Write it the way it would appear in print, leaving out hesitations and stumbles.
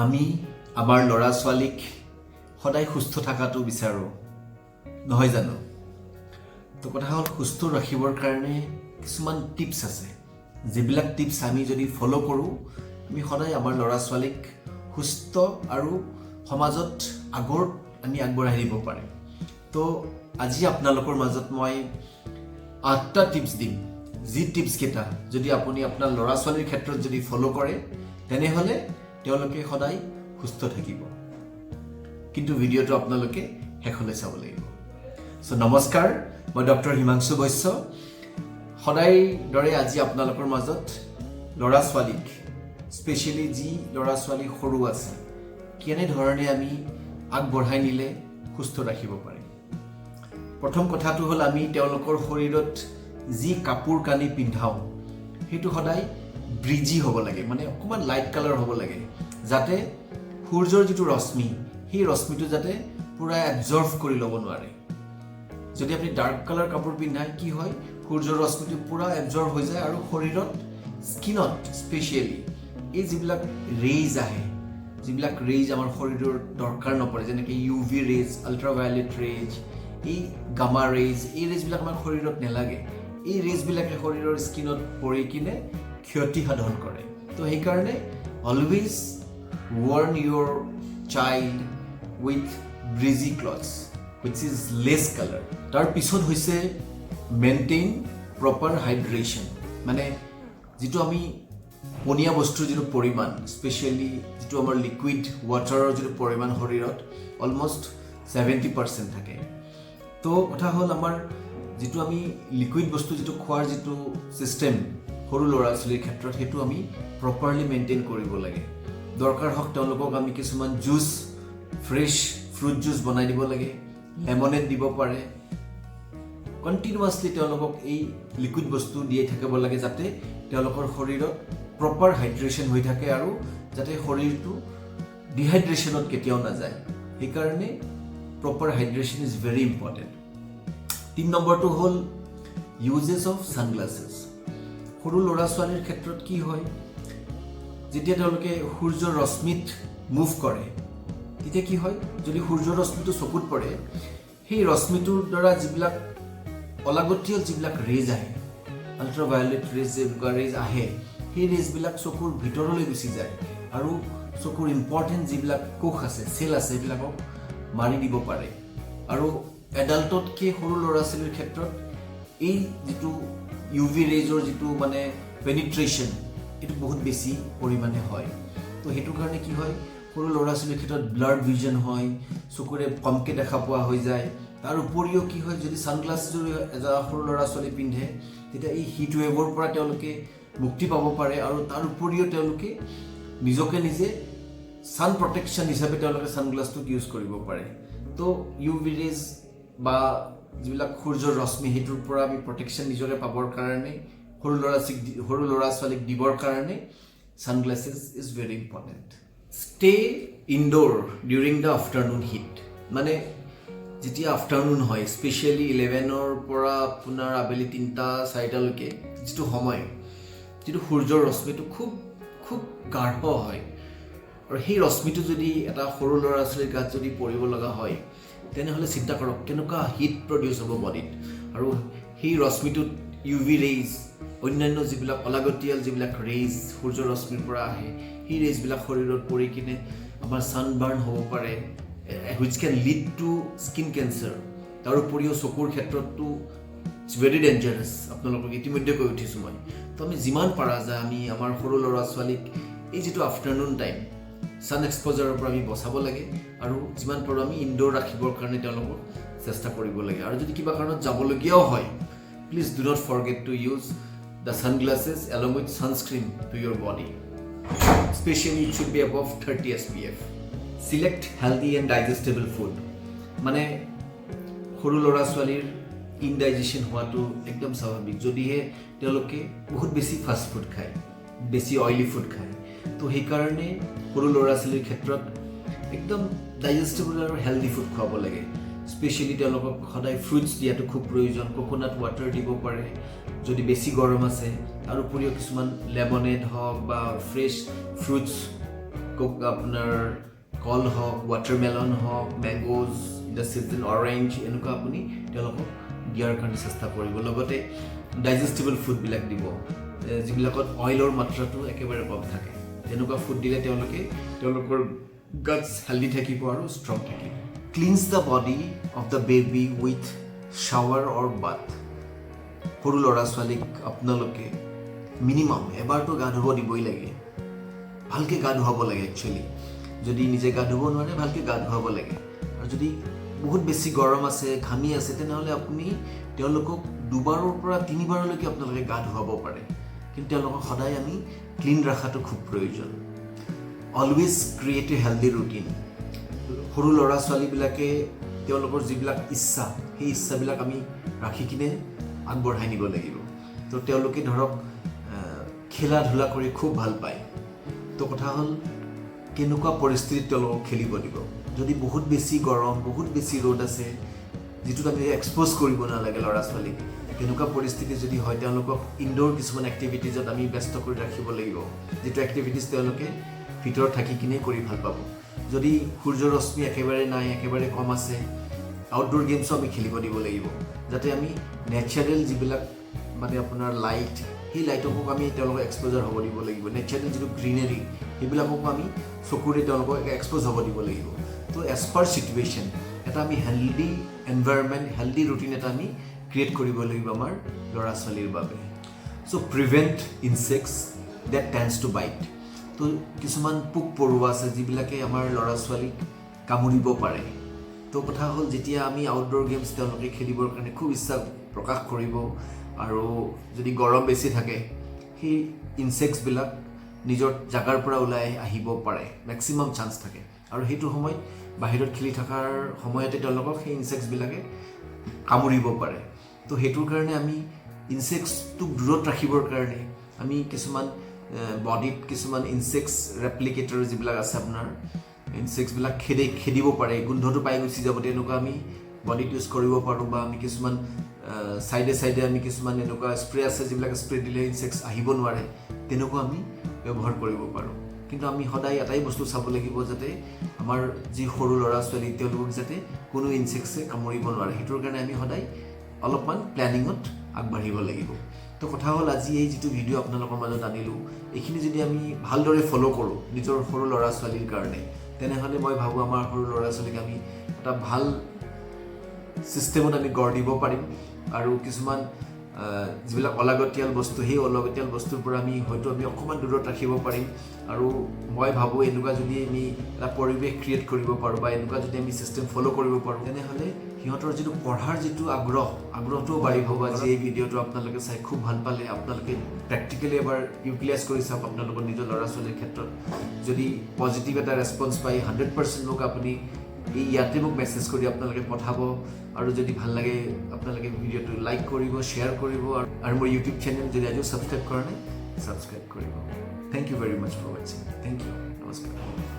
আমি আমাৰ ল'ৰা ছোৱালীক সদায় সুস্থ থকাটো বিচাৰো নহয় জানো তো কথা হ'ল সুস্থ ৰাখিবৰ কাৰণে কিছুমান টিপছ আছে যিবিলাক টিপছ আমি যদি ফলো কৰোঁ আমি সদায় আমাৰ ল'ৰা ছোৱালীক সুস্থ আৰু সমাজত আমি আগবঢ়াই দিব পাৰিম তো আজি আপোনালোকৰ মাজত মই 8টা টিপছ দিম যি টিপছ কেইটা যদি আপুনি আপোনাৰ ল'ৰা ছোৱালীৰ ক্ষেত্ৰত যদি ফলো কৰে তেনেহলে তেওঁলোকে সদায় সুস্থ থাকিব কিন্তু ভিডিঅ'টো আপোনালোকে শেষলৈ চাব লাগিব সো নমস্কাৰ মই ডক্টৰ হিমাংশু বৈশ্য সদায় দৰে আজি আপোনালোকৰ মাজত ল'ৰা ছোৱালীক স্পেশালি যি ল'ৰা ছোৱালী সৰু আছে কেনে ধৰণে আমি আগবঢ়াই নিলে সুস্থ ৰাখিব পাৰিম প্ৰথম কথাটো হ'ল আমি তেওঁলোকৰ শৰীৰত যি কাপোৰ কানি পিন্ধাও সেইটো সদায় ব্ৰিজি হ'ব লাগে মানে অকমান লাইট কালাৰ হ'ব লাগে যাতে সূৰ্যৰ যিটো ৰশ্মি সেই ৰশ্মিটো যাতে পুৰা এবজৰ্ব কৰি ল'ব নোৱাৰে যদি আপুনি ডাৰ্ক কালাৰ কাপোৰ পিন্ধায় কি হয় সূৰ্যৰ ৰশ্মিটো পুৰা এবজৰ্ব হৈ যায় আৰু শৰীৰত স্কিনত স্পেশালি এই যিবিলাক ৰেজ আহে যিবিলাক ৰেজ আমাৰ শৰীৰৰ দৰকাৰ নপৰে যেনেকৈ UV ৰেজ আল্ট্ৰাভায়োলেট ৰেজ এই গামা ৰেজ এই ৰেজবিলাক আমাৰ শৰীৰত নেলাগে এই ৰেজবিলাকে শৰীৰৰ স্কিনত পৰি কিনে ক্ষতি সাধন কৰে তো সেইকাৰণে always warn your child with breezy clothes which is less color তাৰ পিছত হৈছে maintain proper hydration মানে যিটো আমি পনীয়া বস্তুৰ যিটো পৰিমাণ স্পেশালি যিটো আমাৰ লিকুইড ওৱাটাৰৰ যিটো পৰিমাণ শৰীৰত অলমোষ্ট 70% থাকে তো কথা হ'ল আমাৰ যিটো আমি লিকুইড বস্তু যিটো খোৱাৰ যিটো সিস্টেম সৰু ল'ৰা ছোৱালীৰ ক্ষেত্ৰত সেইটো আমি প্ৰপাৰলি মেইনটেইন কৰিব লাগে দৰকাৰ হওক তেওঁলোকক আমি কিছুমান জুচ ফ্ৰেছ ফ্ৰুট জুচ বনাই দিব লাগে লেমনেড দিব পাৰে কন্টিনিউয়াছলি তেওঁলোকক এই লিকুইড বস্তু দিয়ে থাকিব লাগে যাতে তেওঁলোকৰ শৰীৰত প্ৰপাৰ হাইড্ৰেশ্যন হৈ থাকে আৰু যাতে শৰীৰটো ডিহাইড্ৰেশ্যনত কেতিয়াও নাযায় সেইকাৰণে proper hydration is very important 3 নম্বৰটো হ'ল ইউজেছ অফ ছানগ্লাছেছ সৰু ল'ৰা ছোৱালীৰ ক্ষেত্ৰত কি হয় যেতিয়া তেওঁলোকে সূৰ্যৰ ৰশ্মিত মুভ কৰে তেতিয়া কি হয় যদি সূৰ্যৰ ৰশ্মিটো চকুত পৰে সেই ৰশ্মিটোৰ দ্বাৰা যিবিলাক অলাগতিয়াল যিবিলাক ৰেজ আহে আল্ট্ৰাভায়োলেট ৰেজ যেনেকুৱা ৰেজ আহে সেই ৰেজবিলাক চকুৰ ভিতৰলৈ গুচি যায় আৰু চকুৰ ইম্পৰ্টেণ্ট যিবিলাক কোষ আছে চেল আছে সেইবিলাকক মাৰি দিব পাৰে আৰু এডাল্টতকৈ সৰু ল'ৰা ছোৱালীৰ ক্ষেত্ৰত এই যিটো UV ৰেজৰ যিটো মানে পেনিট্ৰেশ্যন এইটো বহুত বেছি পৰিমাণে হয় তো সেইটো কাৰণে কি হয় সৰু ল'ৰা ছোৱালীৰ ক্ষেত্ৰত ব্লাড ভিজন হয় চকুৰে কমকৈ দেখা পোৱা হৈ যায় তাৰ উপৰিও কি হয় যদি ছানগ্লাছ যদি এজন সৰু ল'ৰা ছোৱালী পিন্ধে তেতিয়া এই হিট ৱেভৰ পৰা তেওঁলোকে মুক্তি পাব পাৰে আৰু তাৰ উপৰিও তেওঁলোকে নিজকে নিজে ছান প্ৰটেকশ্যন হিচাপে তেওঁলোকে ছানগ্লাছটোক ইউজ কৰিব পাৰে তো UV ৰেজ বা যিবিলাক সূৰ্যৰ ৰশ্মি সেইটোৰ পৰা আমি প্ৰটেকশ্যন নিজৰে পাবৰ কাৰণে সৰু ল'ৰা ছোৱালীক দিবৰ কাৰণে sunglasses is very important stay indoor during the afternoon heat মানে যেতিয়া আফটাৰনুন হয় স্পেচিয়েলি 11ৰ পৰা আপোনাৰ আবেলি 3টা 4টালৈকে যিটো সময় যিটো সূৰ্যৰ ৰশ্মিটো খুব খুব গাঢ় হয় আৰু সেই ৰশ্মিটো যদি এটা সৰু ল'ৰা ছোৱালীৰ গাত যদি পৰিব লগা হয় তেনেহ'লে চিন্তা কৰক কেনেকুৱা হিট প্ৰডিউচ হ'ব বডিত আৰু সেই ৰশ্মিটোত UV ৰেজ অন্যান্য যিবিলাক অলাগতিয়াল যিবিলাক ৰেজ সূৰ্যৰ ৰশ্মিৰ পৰা আহে সেই ৰেজবিলাক শৰীৰত পৰি কিনে আমাৰ ছানবাৰ্ণ হ'ব পাৰে which can lead to skin cancer তাৰ উপৰিও চকুৰ ক্ষেত্ৰতো ইটছ ভেৰি ডেঞ্জাৰাছ আপোনালোকক ইতিমধ্যে কৈ উঠিছোঁ মই তো আমি যিমান পাৰা যায় আমি আমাৰ সৰু ল'ৰা ছোৱালীক এই যিটো আফটাৰনুন টাইম ছান এক্সপ'জাৰৰ পৰা আমি বচাব লাগে আৰু যিমান পাৰোঁ আমি ইনডোৰ ৰাখিবৰ কাৰণে তেওঁলোকক চেষ্টা কৰিব লাগে আৰু যদি কিবা কাৰণত যাবলগীয়াও হয় please do not forget to use the sunglasses along with sunscreen to your body specially it should be above 30 SPF select healthy and digestible food মানে সৰু ল'ৰা ছোৱালীৰ ইনডাইজেশ্যন হোৱাটো একদম স্বাভাৱিক যদিহে তেওঁলোকে বহুত বেছি ফাষ্ট ফুড খায় বেছি অইলি ফুড খায় তো সেইকাৰণে সৰু ল'ৰা ছোৱালীৰ ক্ষেত্ৰত একদম ডাইজেষ্টেবল আৰু হেলদি ফুড খুৱাব লাগে স্পেচিয়েলি তেওঁলোকক সদায় ফ্ৰুটছ দিয়াটো খুব প্ৰয়োজন কোকোনাট ৱাটাৰ দিব পাৰে যদি বেছি গৰম আছে তাৰ উপৰিও কিছুমান লেমনেড হওক বা ফ্ৰেছ ফ্ৰুটছ আপোনাৰ কল হওক, ৱাটাৰমেলন হওক, মেংগোজ, দ্য চিজন অৰেঞ্জ, এনেকুৱা আপুনি তেওঁলোকক দিয়াৰ কাৰণে চেষ্টা কৰিব। লগতে ডাইজেষ্টিবল ফুডবিলাক দিব, যিবিলাকত অইলৰ মাত্ৰাটো একেবাৰে কম থাকে। তেনেকুৱা ফুড দিলে তেওঁলোকৰ গাটছ হেল্ডি থাকিব আৰু ষ্ট্ৰং থাকিব। Cleanse the body of the baby with shower or bath. সৰু ল'ৰা ছোৱালীক আপোনালোকে মিনিমাম এবাৰতো গা ধুব দিবই লাগে, ভালকৈ গা ধুৱাব লাগে। একচুৱেলি যদি নিজে গা ধুব নোৱাৰে, ভালকৈ গা ধুৱাব লাগে। আৰু যদি বহুত বেছি গৰম আছে, ঘামি আছে, তেনেহ'লে আপুনি তেওঁলোকক 2বাৰৰ পৰা 3বাৰলৈকে আপোনালোকে গা ধুৱাব পাৰে। কিন্তু তেওঁলোকক সদায় আমি ক্লিন ৰখাটো খুব প্ৰয়োজন। অলৱেজ ক্ৰিয়েট এ হেল্ডি ৰুটিন। সৰু ল'ৰা ছোৱালীবিলাকে তেওঁলোকৰ যিবিলাক ইচ্ছা, সেই ইচ্ছাবিলাক আমি ৰাখি কিনে আগবঢ়াই নিব লাগিব। তো তেওঁলোকে ধৰক খেলা ধূলা কৰি খুব ভাল পায়। তো কথা হ'ল কেনেকুৱা পৰিস্থিতিত তেওঁলোকক খেলিব দিব। যদি বহুত বেছি গৰম, বহুত বেছি ৰ'দ আছে, যিটোত আমি এক্সপ'জ কৰিব নালাগে ল'ৰা ছোৱালীক, তেনেকুৱা পৰিস্থিতি যদি হয়, তেওঁলোকক ইনড'ৰ কিছুমান এক্টিভিটিজত আমি ব্যস্ত কৰি ৰাখিব লাগিব, যিটো এক্টিভিটিজ তেওঁলোকে ভিতৰত থাকি কিনে কৰি ভাল পাব। যদি সূৰ্যৰ ৰশ্মি একেবাৰে নাই, একেবাৰে কম আছে, আউটড'ৰ গেমছো আমি খেলিব দিব লাগিব, যাতে আমি নেচাৰেল যিবিলাক মানে আপোনাৰ লাইট, সেই লাইটকো আমি তেওঁলোকক এক্সপ'জাৰ হ'ব দিব লাগিব। নেচাৰেল যিটো গ্ৰীনেৰী, সেইবিলাককো আমি চকুৰে তেওঁলোকক এক্সপ'জ হ'ব দিব লাগিব। তো এজ পাৰ চিটুৱেশ্যন এটা আমি হেল্ডি এনভাইৰনমেণ্ট, হেল্ডি ৰুটিন এটা আমি ক্ৰিয়েট কৰিব লাগিব আমাৰ ল'ৰা ছোৱালীৰ বাবে। So' prevent insects that tends to bite. তো কিছুমান পোক পৰুৱা আছে যিবিলাকে আমাৰ ল'ৰা ছোৱালীক কামুৰিব পাৰে। তো কথা হ'ল যেতিয়া আমি আউটড'ৰ গেমছ তেওঁলোকে খেলিবৰ কাৰণে খুব ইচ্ছা প্ৰকাশ কৰিব, আৰু যদি গৰম বেছি থাকে, সেই ইনচেক্টছবিলাক নিজৰ জাগাৰ পৰা ওলাই আহিব পাৰে, মেক্সিমাম চান্স থাকে। আৰু সেইটো সময়ত বাহিৰত খেলি থকাৰ সময়তে তেওঁলোকক সেই ইনচেক্টছবিলাকে কামুৰিব পাৰে। তো সেইটোৰ কাৰণে আমি ইনচেক্টছটোক দূৰত ৰাখিবৰ কাৰণে আমি কিছুমান বডিত কিছুমান ইনচেক্টছ ৰেপ্লিকেটৰ যিবিলাক আছে, আপোনাৰ ইনচেক্টছবিলাক খেদিব পাৰে, গোন্ধটো পাই গুচি যাব, তেনেকুৱা আমি বডিত ইউজ কৰিব পাৰোঁ। বা আমি কিছুমান চাইডে আমি কিছুমান এনেকুৱা স্প্ৰে আছে, যিবিলাক স্প্ৰে দিলে ইনচেক্টছ আহিব নোৱাৰে, তেনেকুৱা আমি ব্যৱহাৰ কৰিব পাৰোঁ। কিন্তু আমি সদায় এটাই বস্তু চাব লাগিব, যাতে আমাৰ যি সৰু ল'ৰা ছোৱালী, তেওঁলোকক যাতে কোনো ইনচেক্টছে কামুৰিব নোৱাৰে। সেইটোৰ কাৰণে আমি সদায় অলপমান প্লেনিঙত আগবাঢ়িব লাগিব। তো কথা হ'ল আজি এই যিটো ভিডিঅ' আপোনালোকৰ মাজত আনিলোঁ, এইখিনি যদি আমি ভালদৰে ফ'ল' কৰোঁ নিজৰ সৰু ল'ৰা ছোৱালীৰ কাৰণে, তেনেহ'লে মই ভাবোঁ আমাৰ সৰু ল'ৰা ছোৱালীক আমি এটা ভাল ছিষ্টেমত আমি গঢ় দিব পাৰিম। আৰু কিছুমান যিবিলাক অলাগতিয়াল বস্তু, সেই অলাগতিয়াল বস্তুৰ পৰা হয়তো আমি অকণমান দূৰত ৰাখিব পাৰিম। আৰু মই ভাবোঁ এনেকুৱা যদি আমি এটা পৰিৱেশ ক্ৰিয়েট কৰিব পাৰোঁ, বা এনেকুৱা যদি আমি ছিষ্টেম ফ'ল' কৰিব পাৰোঁ, তেনেহ'লে সিহঁতৰ যিটো পঢ়াৰ যিটো আগ্ৰহটোও বাঢ়িব। আজি এই ভিডিঅ'টো আপোনালোকে চাই খুব ভাল পালে, আপোনালোকে প্ৰেক্টিকেলি এবাৰ ইউটিলাইজ কৰি চাওক আপোনালোকৰ নিজৰ ল'ৰা ছোৱালীৰ ক্ষেত্ৰত। যদি পজিটিভ এটা ৰেছপন্স পায়, 100% মোক আপুনি ইয়াতে মোক মেছেজ কৰি আপোনালোকে পঠাব। আৰু যদি ভাল লাগে আপোনালোকে ভিডিঅ'টো লাইক কৰিব, শ্বেয়াৰ কৰিব, আৰু মোৰ ইউটিউব চেনেল যদি আজিও ছাবস্ক্ৰাইব কৰা নাই, ছাবস্ক্ৰাইব কৰিব। Thank you very much for ৱাচিং। Thank you. নমস্কাৰ।